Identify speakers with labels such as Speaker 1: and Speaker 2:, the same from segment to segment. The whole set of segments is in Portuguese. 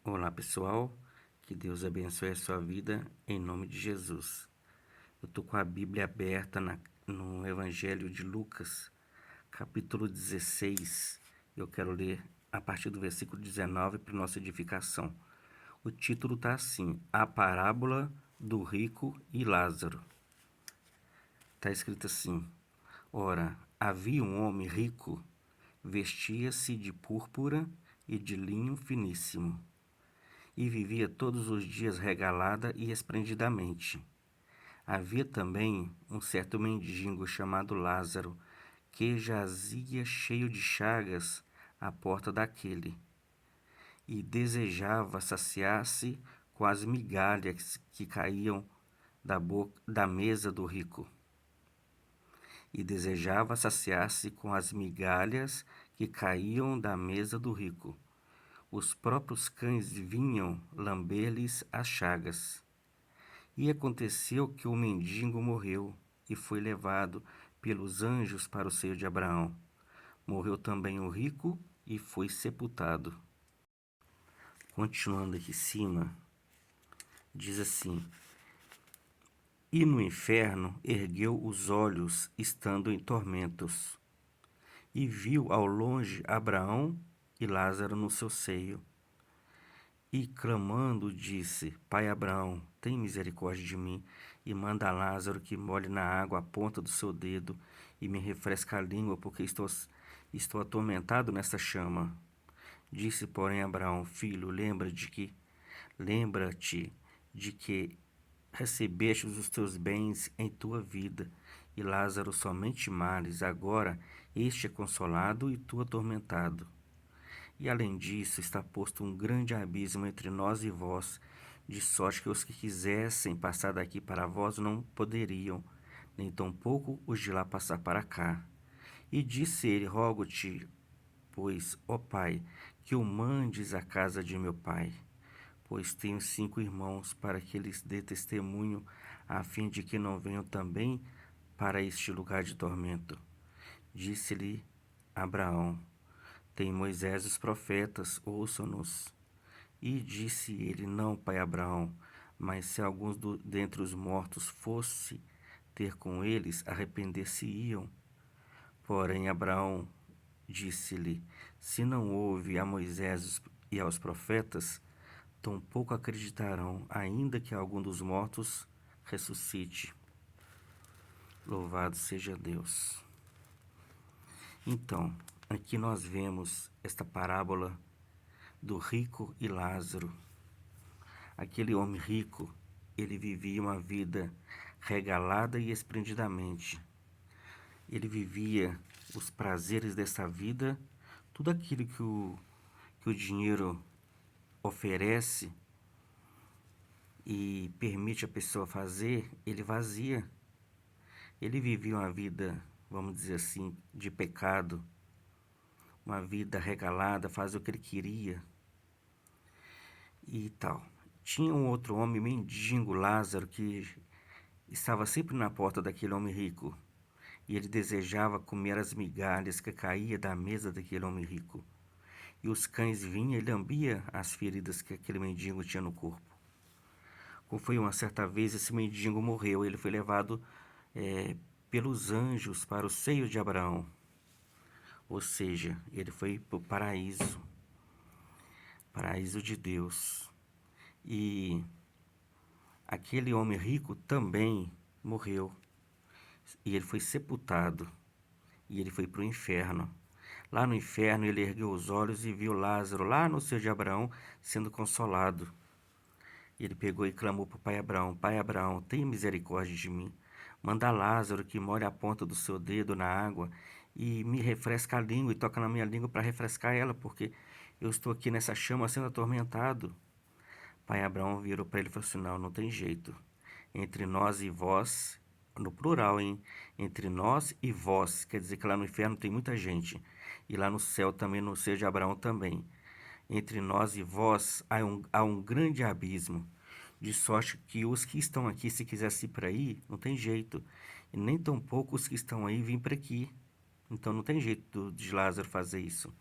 Speaker 1: Olá pessoal, que Deus abençoe a sua vida em nome de Jesus. Eu estou com a Bíblia aberta no Evangelho de Lucas, capítulo 16. Eu quero ler a partir do versículo 19 para nossa edificação. O título está assim: A Parábola do Rico e Lázaro. Está escrito assim: Ora, havia um homem rico, vestia-se de púrpura e de linho finíssimo e vivia todos os dias regalada e esplendidamente. Havia também um certo mendigo chamado Lázaro, que jazia cheio de chagas à porta daquele, e desejava saciar-se com as migalhas que caíam da mesa do rico. E desejava saciar-se com as migalhas que caíam da mesa do rico. Os próprios cães vinham lamber-lhes as chagas. E aconteceu que o mendigo morreu e foi levado pelos anjos para o seio de Abraão. Morreu também o rico e foi sepultado. Continuando aqui em cima, diz assim: E no inferno ergueu os olhos, estando em tormentos, e viu ao longe Abraão e Lázaro no seu seio. E clamando disse: Pai Abraão, tem misericórdia de mim, e manda a Lázaro que molhe na água a ponta do seu dedo e me refresque a língua, porque estou atormentado nesta chama. Disse, porém, Abraão: Filho, lembra-te de que recebeste os teus bens em tua vida, e Lázaro somente males. Agora este é consolado e tu atormentado. E além disso, está posto um grande abismo entre nós e vós, de sorte que os que quisessem passar daqui para vós não poderiam, nem tampouco os de lá passar para cá. E disse ele: Rogo-te, pois, ó Pai, que o mandes à casa de meu pai, pois tenho 5 irmãos, para que lhes dê testemunho, a fim de que não venham também para este lugar de tormento. Disse-lhe Abraão: Tem Moisés e os profetas, ouçam-nos. E disse ele: Não, pai Abraão, mas se alguns dentre os mortos fosse ter com eles, arrepender-se-iam. Porém Abraão disse-lhe: Se não houve a Moisés e aos profetas, tampouco acreditarão, ainda que algum dos mortos ressuscite. Louvado seja Deus. Então, aqui nós vemos esta parábola do rico e Lázaro. Aquele homem rico, ele vivia uma vida regalada e esplendidamente. Ele vivia os prazeres dessa vida, tudo aquilo que o dinheiro oferece e permite a pessoa fazer, ele fazia. Ele vivia uma vida, vamos dizer assim, de pecado, uma vida regalada, fazia o que ele queria e tal. Tinha um outro homem mendigo, Lázaro, que estava sempre na porta daquele homem rico, e ele desejava comer as migalhas que caía da mesa daquele homem rico. E os cães vinham e lambiam as feridas que aquele mendigo tinha no corpo. Como foi uma certa vez, esse mendigo morreu, ele foi levado pelos anjos para o seio de Abraão. Ou seja, ele foi para o paraíso, paraíso de Deus. E aquele homem rico também morreu. E ele foi sepultado. E ele foi para o inferno. Lá no inferno ele ergueu os olhos e viu Lázaro lá no seio de Abraão sendo consolado. E ele pegou e clamou para o pai Abraão: Pai Abraão, tenha misericórdia de mim. Manda Lázaro que molhe a ponta do seu dedo na água e me refresca a língua e toca na minha língua para refrescar ela, porque eu estou aqui nessa chama sendo atormentado. Pai Abraão virou para ele e falou assim: Não, não tem jeito. Entre nós e vós, no plural, hein? Entre nós e vós, quer dizer que lá no inferno tem muita gente. E lá no céu também, no seio de Abraão também. Entre nós e vós há um grande abismo, de sorte que os que estão aqui, se quisessem ir para aí, não tem jeito. E nem tampouco os que estão aí vêm para aqui. Então não tem jeito de Lázaro fazer isso,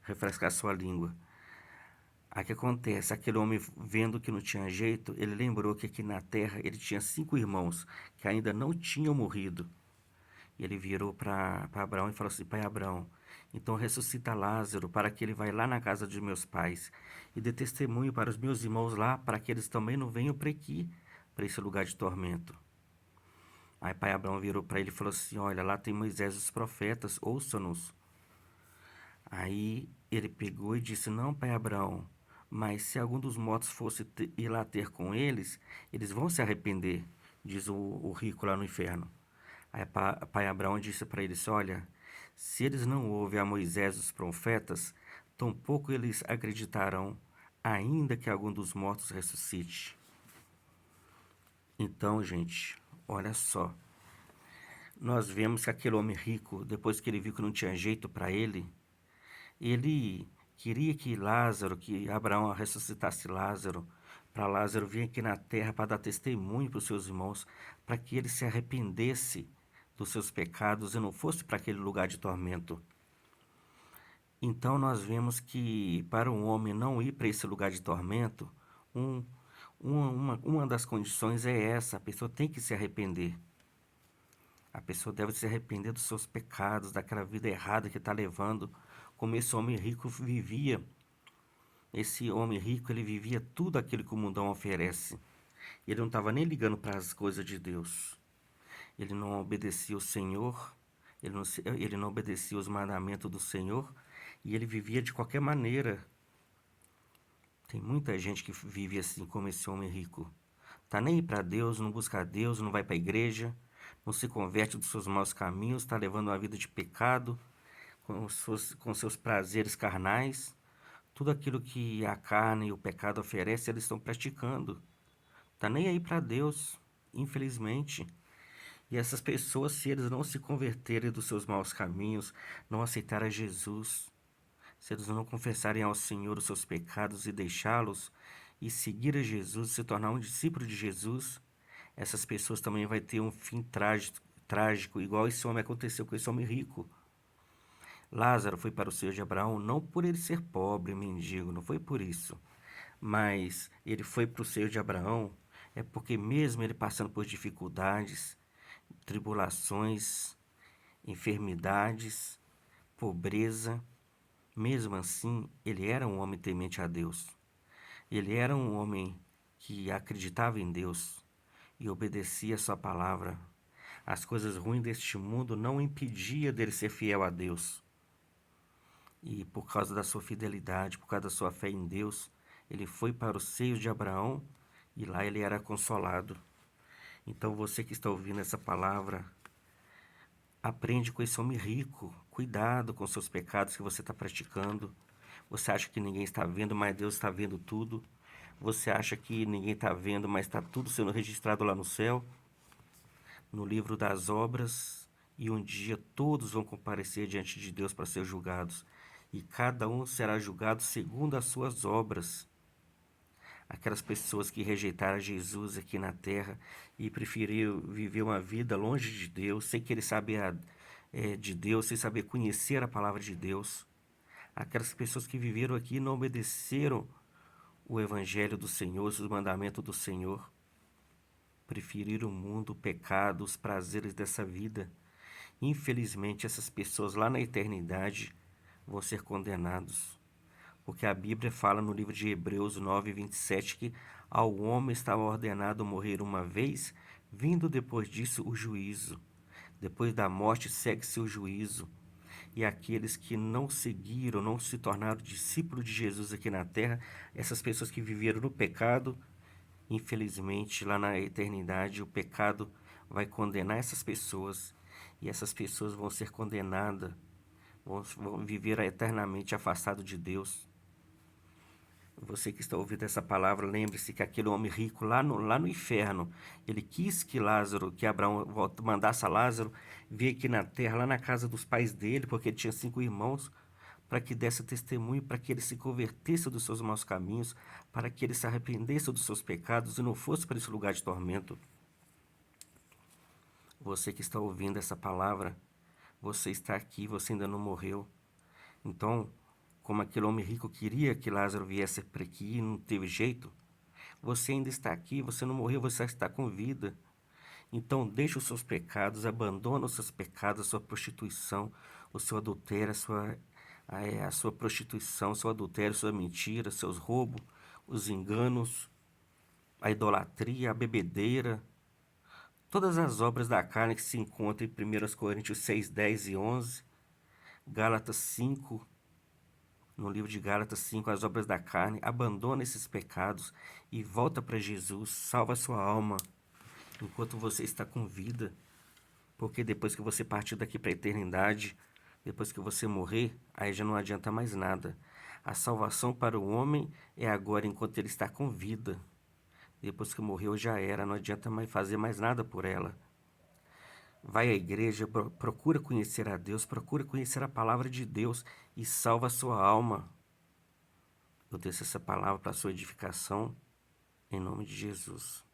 Speaker 1: refrescar sua língua. Aí o que acontece? Aquele homem, vendo que não tinha jeito, ele lembrou que aqui na terra ele tinha 5 irmãos que ainda não tinham morrido. E ele virou para Abraão e falou assim: Pai Abraão, então ressuscita Lázaro para que ele vá lá na casa de meus pais e dê testemunho para os meus irmãos lá, para que eles também não venham para aqui, para esse lugar de tormento. Aí pai Abraão virou para ele e falou assim: Olha, lá tem Moisés e os profetas, ouça-nos. Aí ele pegou e disse: Não, pai Abraão, mas se algum dos mortos fosse ir lá ter com eles, eles vão se arrepender, diz o rico lá no inferno. Aí pai Abraão disse para eles: Olha, se eles não ouvem a Moisés e os profetas, tampouco eles acreditarão, ainda que algum dos mortos ressuscite. Então, gente, olha só. Nós vemos que aquele homem rico, depois que ele viu que não tinha jeito para ele queria que Lázaro, que Abraão ressuscitasse Lázaro, para Lázaro vir aqui na terra para dar testemunho para os seus irmãos, para que ele se arrependesse dos seus pecados e não fosse para aquele lugar de tormento. Então nós vemos que para um homem não ir para esse lugar de tormento, uma das condições é essa: a pessoa tem que se arrepender. A pessoa deve se arrepender dos seus pecados, daquela vida errada que está levando, como esse homem rico vivia. Esse homem rico, ele vivia tudo aquilo que o mundão oferece. Ele não estava nem ligando para as coisas de Deus. Ele não obedecia o Senhor, ele não obedecia os mandamentos do Senhor, e ele vivia de qualquer maneira. Tem muita gente que vive assim como esse homem rico. Tá nem aí para Deus, não busca a Deus, não vai para a igreja, não se converte dos seus maus caminhos, está levando uma vida de pecado, com seus prazeres carnais. Tudo aquilo que a carne e o pecado oferecem, eles estão praticando. Tá nem aí para Deus, infelizmente. E essas pessoas, se eles não se converterem dos seus maus caminhos, não aceitarem Jesus, se eles não confessarem ao Senhor os seus pecados e deixá-los, e seguir a Jesus, se tornar um discípulo de Jesus, essas pessoas também vão ter um fim trágico, igual esse homem aconteceu com esse homem rico. Lázaro foi para o seio de Abraão não por ele ser pobre, mendigo, não foi por isso. Mas ele foi para o seio de Abraão é porque mesmo ele passando por dificuldades, tribulações, enfermidades, pobreza, mesmo assim, ele era um homem temente a Deus. Ele era um homem que acreditava em Deus e obedecia a sua palavra. As coisas ruins deste mundo não impediam dele ser fiel a Deus. E por causa da sua fidelidade, por causa da sua fé em Deus, ele foi para os seios de Abraão e lá ele era consolado. Então você que está ouvindo essa palavra, aprende com esse homem rico. Cuidado com seus pecados que você está praticando. Você acha que ninguém está vendo, mas Deus está vendo tudo. Você acha que ninguém está vendo, mas está tudo sendo registrado lá no céu, no livro das obras. E um dia todos vão comparecer diante de Deus para ser julgados. E cada um será julgado segundo as suas obras. Aquelas pessoas que rejeitaram Jesus aqui na terra e preferiram viver uma vida longe de Deus, sem querer saber de Deus, sem saber conhecer a palavra de Deus. Aquelas pessoas que viveram aqui e não obedeceram o evangelho do Senhor, os mandamentos do Senhor. Preferiram o mundo, o pecado, os prazeres dessa vida. Infelizmente, essas pessoas lá na eternidade vão ser condenados. Porque a Bíblia fala no livro de Hebreus 9:27 que ao homem estava ordenado morrer uma vez, vindo depois disso o juízo. Depois da morte segue-se o juízo. E aqueles que não seguiram, não se tornaram discípulos de Jesus aqui na terra, essas pessoas que viveram no pecado, infelizmente, lá na eternidade, o pecado vai condenar essas pessoas. E essas pessoas vão ser condenadas, vão viver eternamente afastado de Deus. Você que está ouvindo essa palavra, lembre-se que aquele homem rico lá no inferno, ele quis que Lázaro, que Abraão mandasse a Lázaro vir aqui na terra, lá na casa dos pais dele, porque ele tinha 5 irmãos, para que desse testemunho, para que ele se convertesse dos seus maus caminhos, para que ele se arrependesse dos seus pecados e não fosse para esse lugar de tormento. Você que está ouvindo essa palavra, você está aqui, você ainda não morreu. Então, como aquele homem rico queria que Lázaro viesse para aqui e não teve jeito, você ainda está aqui, você não morreu, você está com vida. Então deixe os seus pecados, abandona os seus pecados, a sua prostituição, o seu adultério, a sua prostituição, o seu adultério, sua mentira, seus roubos, os enganos, a idolatria, a bebedeira, todas as obras da carne que se encontram em 1 Coríntios 6, 10 e 11, Gálatas 5, no livro de Gálatas 5, as obras da carne, abandona esses pecados e volta para Jesus, salva a sua alma enquanto você está com vida, porque depois que você partir daqui para a eternidade, depois que você morrer, aí já não adianta mais nada. A salvação para o homem é agora enquanto ele está com vida. Depois que morreu já era, não adianta mais fazer mais nada por ela. Vai à igreja, procura conhecer a Deus, procura conhecer a palavra de Deus e salva a sua alma. Eu desço essa palavra para a sua edificação, em nome de Jesus.